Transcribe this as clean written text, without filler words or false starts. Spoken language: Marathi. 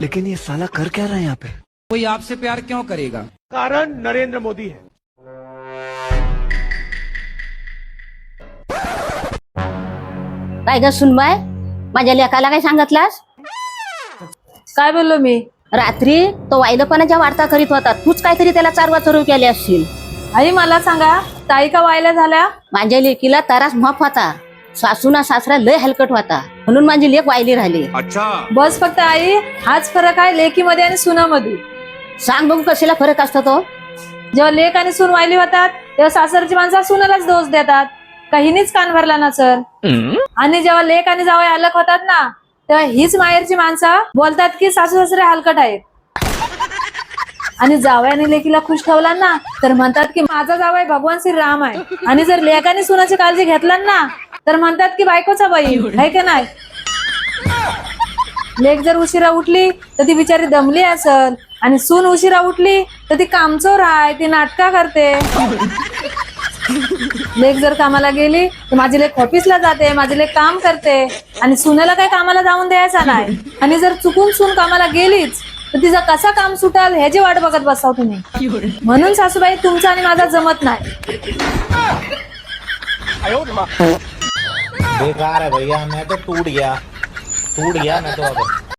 लेकिन ये साला कर क्या रहा है यहाँ पे? कोई आपसे प्यार क्यों करेगा? कारण नरेंद्र मोदी है। काय ग सुनबाय, माझ्या लेकाला काय सांगितलास? काय बोललो मी? रात्री तो वायलपणाच्या वार्ता करीत होता, तूच काहीतरी त्याला चारवा चरू केली असशील. आई मला सांगा, ताई का वायल्या झाल्या? माझ्या लेकीला तारास माफ होता, सासूना सासरा लय हलकट होता, म्हणून माझी लेक वायली राहिली. बस फक्त आई, हाच फरक आहे लेकीमध्ये आणि सुनामध्ये. सांग बघू कशाला फरक असतो तो? जेव्हा लेक आणि सून वायली होतात तेव्हा सासरची माणसं सुनालाच दोष देतात, काहीनीच कान भरला नसल. आणि जेव्हा लेक आणि जावई अलग होतात ना, तेव्हा हीच माहेरची माणसं बोलतात की सासू सासरे हलकट आहेत. आणि जावयाने लेकीला खुश ठेवला ना तर म्हणतात की माझा जावई भगवान श्री राम आहे. आणि जर लेकाने सुनाची काळजी घेतला ना तर म्हणतात की बायकोचा बाई आहे का नाही. लेक जर उशिरा उठली तर ती बिचारी दमली असल, आणि सून उशिरा उठली तर ती कामचोर आहे, ती नाटका करते. लेक जर कामाला गेली तर माझी लेक ऑफिसला जाते, माझी लेक काम करते, आणि सुनेला काही कामाला जाऊन द्यायचा नाही. आणि जर चुकून सून कामाला गेलीच तर तिचं कसा काम सुटाल ह्याची वाट बघत बसाव तुम्ही. म्हणून सासूबाई तुमचा आणि माझा जमत नाही. बेकार है भैया, मैं तो टूट गया मैं तो अब